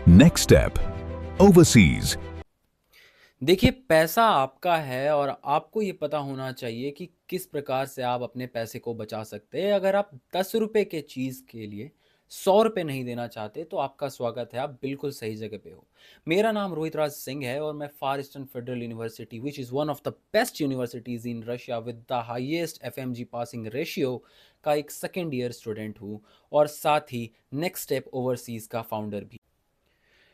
Next step overseas. देखिए, पैसा आपका है और आपको ये पता होना चाहिए कि किस प्रकार से आप अपने पैसे को बचा सकते हैं। अगर आप 10 रुपए के चीज़ के लिए 100 रुपए नहीं देना चाहते तो आपका स्वागत है, आप बिल्कुल सही जगह पे हो। मेरा नाम रोहित राज सिंह है और मैं Far Eastern Federal University which is one of the best universities in Russia with the highest FMG passing ratio का एक सेकेंड ईयर स्टूडेंट हूँ और साथ ही नेक्स्ट स्टेप ओवरसीज़ का फाउंडर भी।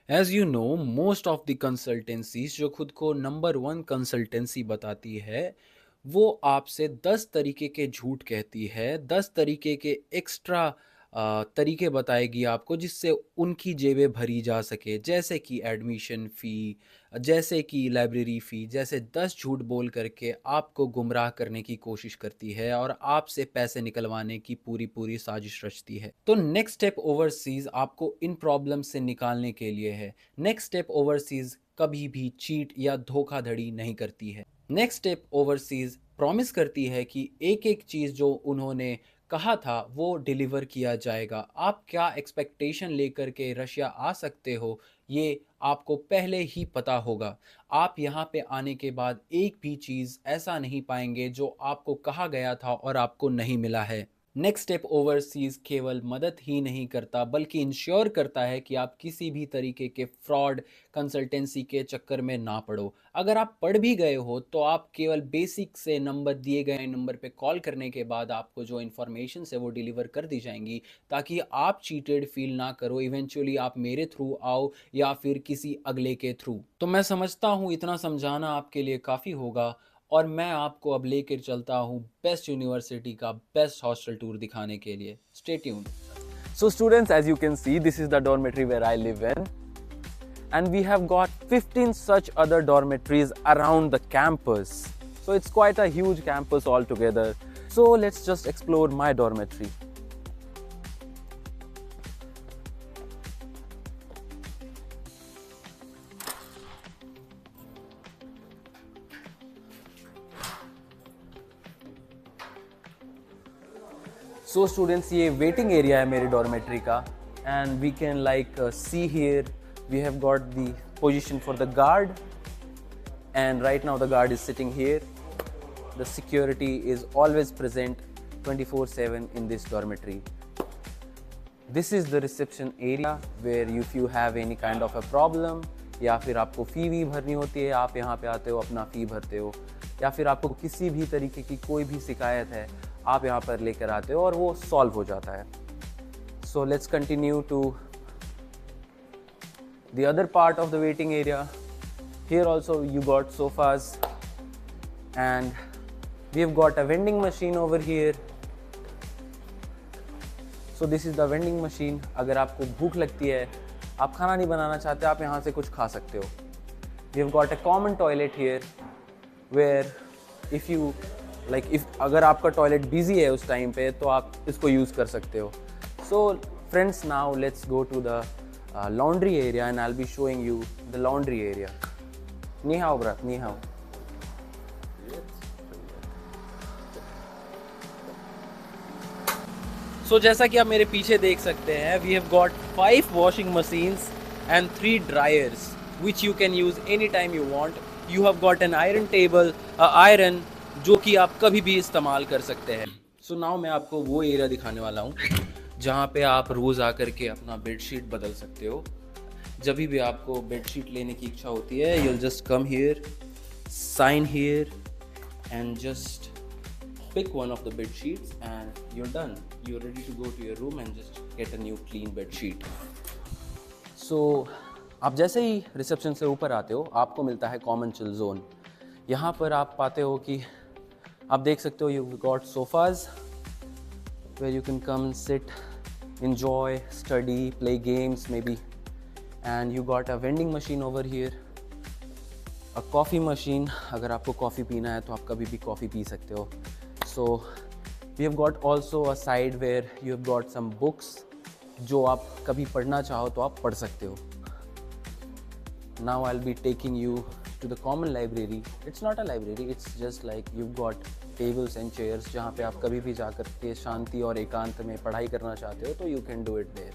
As you know, most of the consultancies जो खुद को नंबर वन कंसल्टेंसी बताती है, वो आपसे 10 तरीके के झूठ कहती है, 10 तरीके के एक्स्ट्रा तरीके बताएगी आपको जिससे उनकी जेबें भरी जा सके, जैसे कि एडमिशन फ़ी, जैसे कि लाइब्रेरी फ़ी, जैसे 10 झूठ बोल करके आपको गुमराह करने की कोशिश करती है और आपसे पैसे निकलवाने की पूरी पूरी साजिश रचती है। तो नेक्स्ट स्टेप ओवरसीज़ आपको इन प्रॉब्लम से निकालने के लिए है। नेक्स्ट स्टेप ओवरसीज़ कभी भी चीट या धोखाधड़ी नहीं करती है। नेक्स्ट स्टेप ओवरसीज़ प्रॉमिस करती है कि एक एक चीज़ जो उन्होंने कहा था वो डिलीवर किया जाएगा। आप क्या एक्सपेक्टेशन लेकर के रशिया आ सकते हो, ये आपको पहले ही पता होगा। आप यहाँ पे आने के बाद एक भी चीज़ ऐसा नहीं पाएंगे जो आपको कहा गया था और आपको नहीं मिला है। नेक्स्ट स्टेप ओवरसीज़ केवल मदद ही नहीं करता बल्कि इंश्योर करता है कि आप किसी भी तरीके के फ्रॉड कंसल्टेंसी के चक्कर में ना पड़ो। अगर आप पढ़ भी गए हो तो आप केवल बेसिक से नंबर, दिए गए नंबर पे कॉल करने के बाद आपको जो इन्फॉर्मेशन है वो डिलीवर कर दी जाएंगी, ताकि आप चीटेड फील ना करो। इवेंचुअली आप मेरे थ्रू आओ या फिर किसी अगले के थ्रू। तो मैं समझता हूँ इतना समझाना आपके लिए काफ़ी होगा और मैं आपको अब लेकर चलता हूँ बेस्ट यूनिवर्सिटी का बेस्ट हॉस्टल टूर दिखाने के लिए। Stay tuned. So students, as you can see, this is the dormitory where I live in, and we have got 15 such other dormitories around the campus. So it's quite a huge campus altogether. So let's just explore my dormitory. So students, ये waiting area है मेरे dormitory का, and we can see here we have got the position for the guard, and right now the guard is sitting here. The security is always present 24/7 in this dormitory. This is the reception area where if you have any kind of a problem या फिर आपको फ़ी भी भरनी होती है, आप यहाँ पे आते हो, अपना फ़ी भरते हो, या फिर आपको किसी भी तरीके की कोई भी शिकायत है आप यहाँ पर लेकर आते हो और वो सॉल्व हो जाता है। So let's continue to the other part of the waiting area. Here also you got sofas and we have got a vending machine over here. So this is the vending machine. अगर आपको भूख लगती है, आप खाना नहीं बनाना चाहते, आप यहाँ से कुछ खा सकते हो. We have got a common toilet here where if you if अगर आपका टॉयलेट बिजी है उस टाइम पे तो आप इसको यूज़ कर सकते हो. So friends, now let's go to the laundry area and I'll be showing you the laundry area. Ni hao brat, ni hao. सो जैसा कि आप मेरे पीछे देख सकते हैं, we have got 5 washing machines and 3 dryers which you can use any time you want. You have got an iron table, iron जो कि आप कभी भी इस्तेमाल कर सकते हैं. सो नाउ मैं आपको वो एरिया दिखाने वाला हूँ जहाँ पे आप रोज़ आकर के अपना बेडशीट बदल सकते हो. जब भी आपको बेडशीट लेने की इच्छा होती है, you'll just come here, sign here and just pick one of the bed sheets and you're done. You're ready to go to your room and just get a new clean bed sheet. So आप जैसे ही reception से ऊपर आते हो, आपको मिलता है common chill zone. यहाँ पर आप पाते हो कि आप देख सकते हो you've got sofas where you can come sit, enjoy, study, play games maybe. And you got a vending machine over here, a coffee machine. अगर आपको कॉफ़ी पीना है तो आप कभी भी कॉफ़ी पी सकते हो. So we have got also a side where you have got some books जो आप कभी पढ़ना चाहो तो आप पढ़ सकते हो. Now I'll be taking you to the common library. It's not a library, it's just like you've got tables and chairs जहाँ पे आप कभी भी जाकर के शांति और एकांत में पढ़ाई करना चाहते हो तो you can do it there.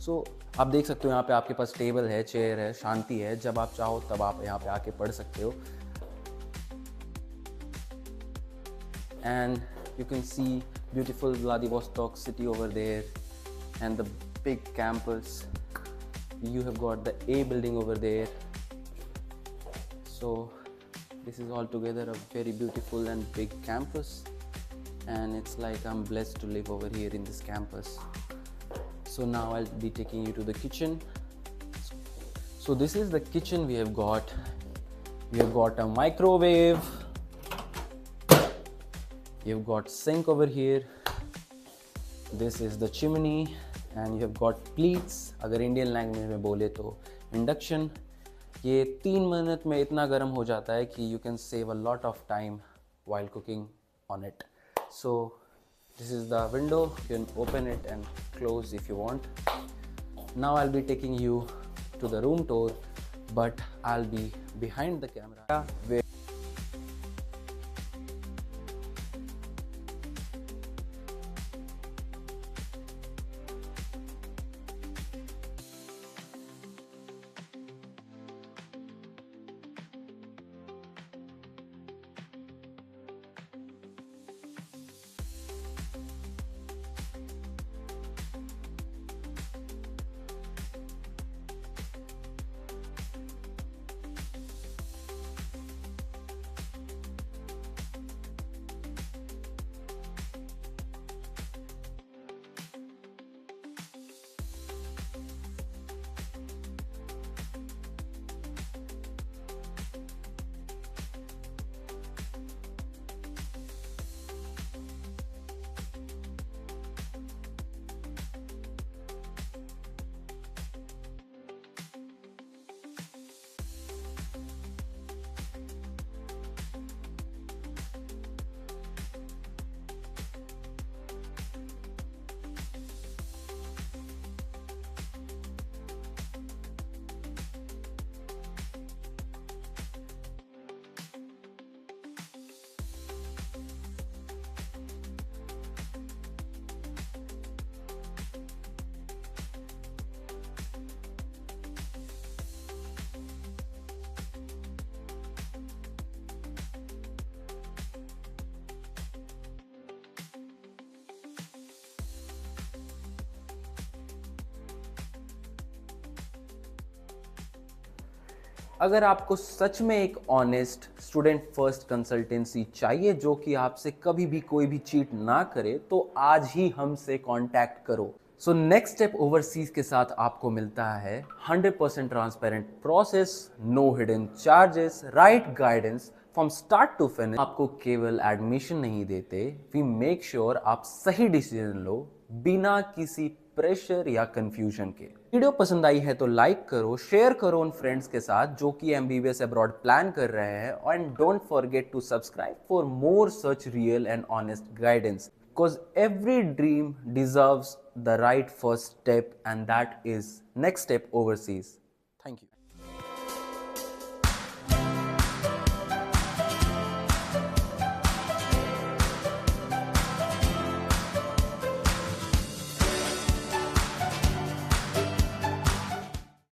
सो आप देख सकते हो यहाँ पे आपके पास टेबल है, चेयर है, शांति है, जब आप चाहो तब आप यहाँ पे आके पढ़ सकते हो. And you can see beautiful Vladivostok city over there and the big campus. You have got the A building over there. So this is altogether a very beautiful and big campus, and it's like I'm blessed to live over here in this campus. So now I'll be taking you to the kitchen. So this is the kitchen we have got. We have got a microwave. You've got sink over here. This is the chimney, and you have got pleats. अगर Indian language में बोले तो induction. ये 3 minute में इतना गर्म हो जाता है कि you can save a lot of time while cooking on it. So this is the window. You can open it and close if you want. Now I'll be taking you to the room tour, but I'll be behind the camera where अगर आपको सच में एक honest student first consultancy चाहिए जो कि आपसे कभी भी कोई भी चीट ना करे, तो आज ही हमसे कांटेक्ट करो. सो नेक्स्ट स्टेप ओवरसीज के साथ आपको मिलता है 100% transparent process, no hidden charges, right guidance from start to finish. आपको केवल एडमिशन नहीं देते, वी मेक श्योर आप सही डिसीजन लो बिना किसी प्रेशर या कंफ्यूजन के. वीडियो पसंद आई है तो लाइक करो, शेयर करो उन फ्रेंड्स के साथ जो कि MBBS अब्रॉड प्लान कर रहे हैं, and don't forget to subscribe for more such real and honest guidance, because every dream deserves the right first step, and that is next step overseas.